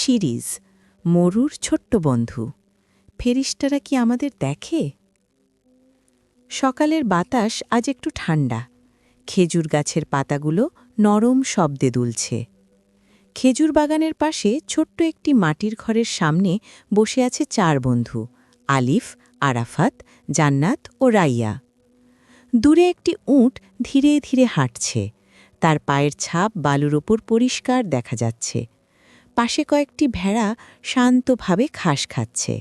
Series মরুর ছোট্ট বন্ধু। ফেরিস্টারা কি আমাদের দেখে? সকালের বাতাস আজ একটু ঠান্ডা। খেজুর গাছের পাতাগুলো নরম শব্দে দুলছে। খেজুর বাগানের পাশে ছোট্ট একটি মাটির ঘরের সামনে বসে আছে 4 বন্ধু, আলিফ, আরাফাত, জান্নাত ও রাইয়া। দূরে একটি উট ধীরে ধীরে হাঁটছে। তার পায়ের ছাপ বালুর ওপর পরিষ্কার দেখা যাচ্ছে। পাশে কয়েকটি ভেড়া শান্তভাবে ঘাস খাচ্ছে।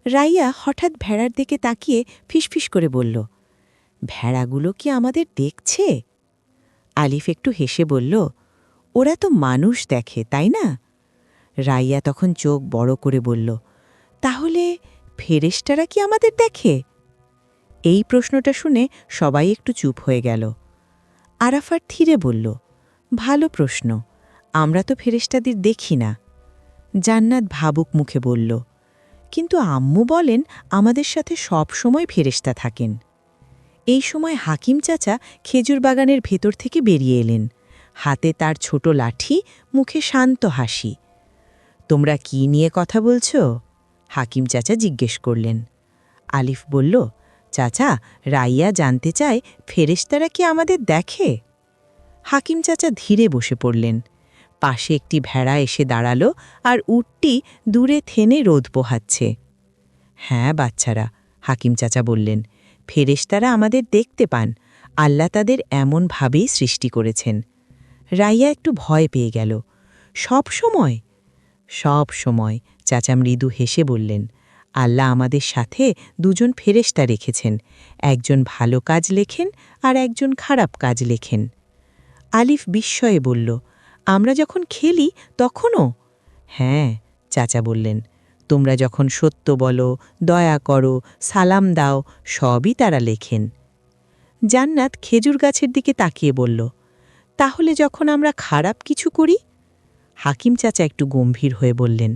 রাইয়া হঠাৎ ভেড়ার দিকে তাকিয়ে ফিসফিস করে বলল, ভেড়াগুলো কি আমাদের দেখছে? আলিফ একটু হেসে বলল, ওরা তো মানুষ দেখে, তাই না? রাইয়া তখন চোখ বড় করে বলল, তাহলে ফেরেশতারা কি আমাদের দেখে? এই প্রশ্নটা শুনে সবাই একটু চুপ হয়ে গেল। আরাফাত ধীরে বলল, ভালো প্রশ্ন, আমরা তো ফেরেশতাদের দেখি না। জান্নাত ভাবুক মুখে বলল, কিন্তু আম্মু বলেন আমাদের সাথে সব সময় ফেরেশতা থাকেন। এই সময় হাকিম চাচা খেজুর বাগানের ভেতর থেকে বেরিয়ে এলেন। হাতে তার ছোট লাঠি, মুখে শান্ত হাসি। তোমরা কি নিয়ে কথা বলছ? হাকিম চাচা জিজ্ঞেস করলেন। আলিফ বলল, চাচা, রাইয়া জানতে চায় ফেরেশতারা কি আমাদের দেখে? হাকিম চাচা ধীরে বসে পড়লেন। পাশে একটি ভেড়া এসে দাঁড়াল আর উটটি দূরে থেনে রোদ পোহাচ্ছে। হ্যাঁ বাচ্চারা, হাকিম চাচা বললেন, ফেরেশতারা আমাদের দেখতে পান। আল্লাহ তাদের এমনভাবেই সৃষ্টি করেছেন। রাইয়া একটু ভয় পেয়ে গেল। সব সময়? সব সময়, চাচা মৃদু হেসে বললেন। আল্লাহ আমাদের সাথে 2 জন ফেরেশতা রেখেছেন। একজন ভালো কাজ লেখেন আর একজন খারাপ কাজ লেখেন। আলিফ বিস্ময়ে বলল, আমরা যখন খেলি তখনও? হ্যাঁ, চাচা বললেন, তোমরা যখন সত্য বলো, দয়া করো, সালাম দাও, সবই তারা লেখেন। জান্নাত খেজুর গাছের দিকে তাকিয়ে বলল, তাহলে যখন আমরা খারাপ কিছু করি? হাকিম চাচা একটু গম্ভীর হয়ে বললেন,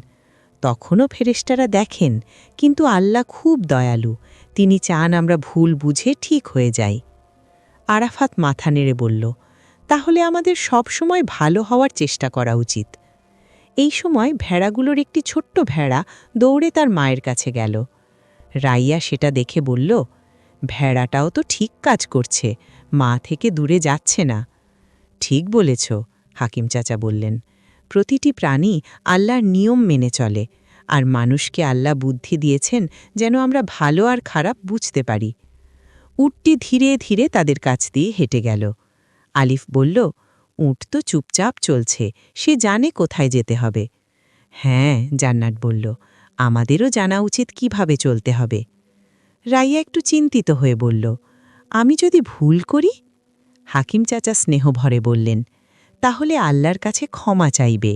তখনও ফেরেশতারা দেখেন, কিন্তু আল্লাহ খুব দয়ালু, তিনি চান আমরা ভুল বুঝে ঠিক হয়ে যাই। আরাফাত মাথা নেড়ে বলল, তাহলে আমাদের সব সময় ভালো হওয়ার চেষ্টা করা উচিত। এই সময় ভেড়াগুলোর একটি ছোট্ট ভেড়া দৌড়ে তার মায়ের কাছে গেল। রাইয়া সেটা দেখে বলল, ভেড়াটাও তো ঠিক কাজ করছে, মা থেকে দূরে যাচ্ছে না। ঠিক বলেছ, হাকিম চাচা বললেন, প্রতিটি প্রাণী আল্লাহর নিয়ম মেনে চলে, আর মানুষকে আল্লাহ বুদ্ধি দিয়েছেন যেন আমরা ভালো আর খারাপ বুঝতে পারি। উটটি ধীরে ধীরে তাদের কাছ দিয়ে হেঁটে গেল। আলিফ বলল, উট তো চুপচাপ চলছে, সে জানে কোথায় যেতে হবে। হ্যাঁ, জান্নাত বলল, আমাদেরও জানা উচিত কিভাবে চলতে হবে। রাইয়া একটু চিন্তিত হয়ে বলল, আমি যদি ভুল করি? হাকিম চাচা স্নেহভরে বললেন, তাহলে আল্লাহর কাছে ক্ষমা চাইবে,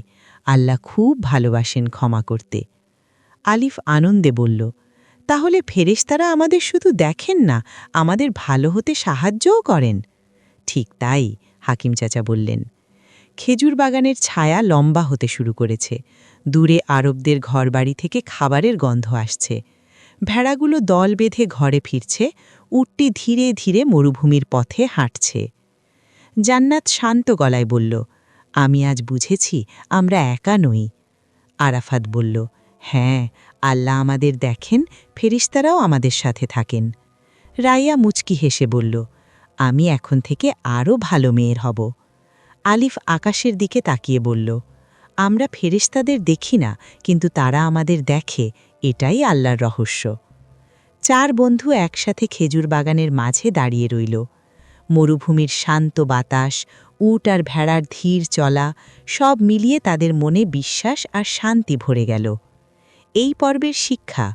আল্লাহ খুব ভালোবাসেন ক্ষমা করতে। আলিফ আনন্দে বলল, তাহলে ফেরেশতারা আমাদের শুধু দেখেন না, আমাদের ভালো হতে সাহায্যও করেন। ঠিক তাই, হাকিম চাচা বললেন। খেজুর বাগানের ছায়া লম্বা হতে শুরু করেছে। দূরে আরবদের ঘরবাড়ি থেকে খাবারের গন্ধ আসছে। ভেড়াগুলো দল বেঁধে ঘরে ফিরছে, উটটি ধীরে ধীরে মরুভূমির পথে হাঁটছে। জান্নাত শান্ত গলায় বলল, আমি আজ বুঝেছি আমরা একা নই। আরাফাত বলল, হ্যাঁ, আল্লাহ আমাদের দেখেন, ফেরেশতারাও আমাদের সাথে থাকেন। রাইয়া মুচকি হেসে বলল, আমি এখন থেকে আরও ভালো মেয়ের হব। আলিফ আকাশের দিকে তাকিয়ে বলল, আমরা ফেরেশতাদের দেখি না, কিন্তু তারা আমাদের দেখে, এটাই আল্লাহর রহস্য। 4 বন্ধু একসাথে খেজুর বাগানের মাঝে দাঁড়িয়ে রইল। মরুভূমির শান্ত বাতাস, উট আর ভেড়ার ধীর চলা, সব মিলিয়ে তাদের মনে বিশ্বাস আর শান্তি ভরে গেল। এই পর্বের শিক্ষা,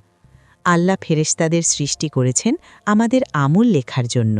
আল্লাহ ফেরেশতাদের সৃষ্টি করেছেন আমাদের আমল লেখার জন্য।